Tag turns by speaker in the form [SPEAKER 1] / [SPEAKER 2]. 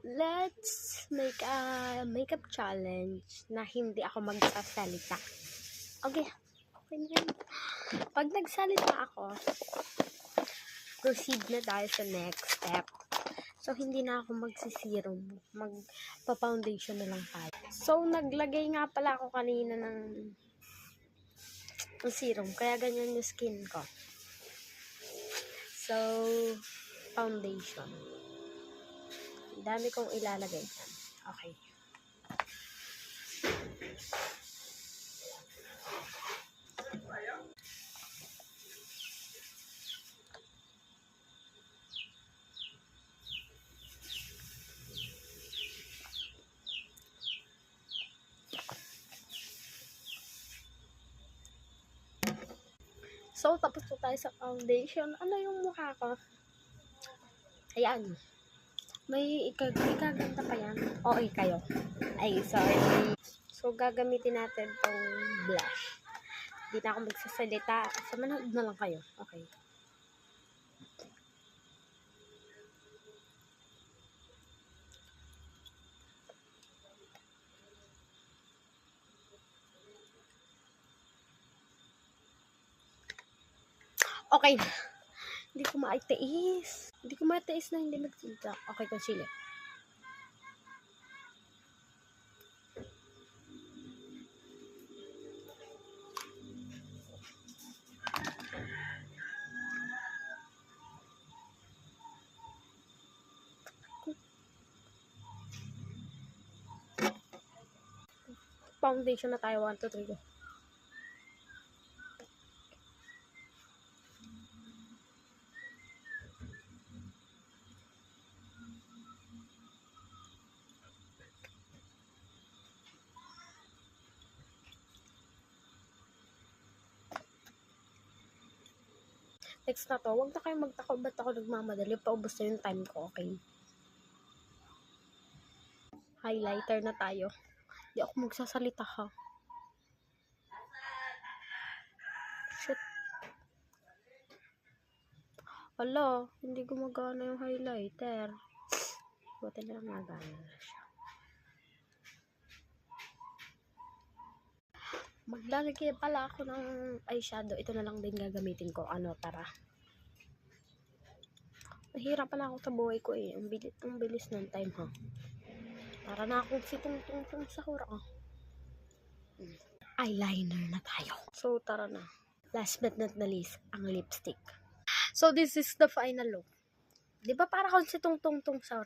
[SPEAKER 1] Let's make a makeup challenge na hindi ako magsasalita. Okay. Okay na yan. Pag nagsalita ako, proceed na tayo sa next step. So, hindi na ako magsisirum. Magpa-foundation na lang tayo. So, naglagay nga pala ako kanina ng serum. Kaya ganyan yung skin ko. So, foundation. Dami kong ilalagay dyan. Okay. So, tapos po tayo sa foundation. Ano yung mukha ko? Ayan. May ikaganda pa yan. Okay kayo. Ay, sorry. So, gagamitin natin tong blush. Hindi na ako magsasalita. So, manood na lang kayo. Okay. Okay. Hindi ko maitiis. Hindi ko maitiis na hindi nagsalita. Okay, concealer. Foundation na tayo. 1, 2, 3, go. Next na to, huwag na kayo magtaka ba't ako nagmamadali. Paubos na yung time ko, okay? Highlighter na tayo. Hindi ako magsasalita ha. Shit. Hala, hindi gumagana yung highlighter. Buti na lang magana na siya. Maglalagay pala ako ng eyeshadow. Ito na lang din gagamitin ko. Ano, tara. Mahirap pala ako sa buhay ko eh. Ang bilis ng time ha. Para na akong sitong-tong sa hura ko. Eyeliner na tayo. So, tara na. Last but not the least, ang lipstick. So, this is the final look. Di ba para akong sitong-tong sa hura?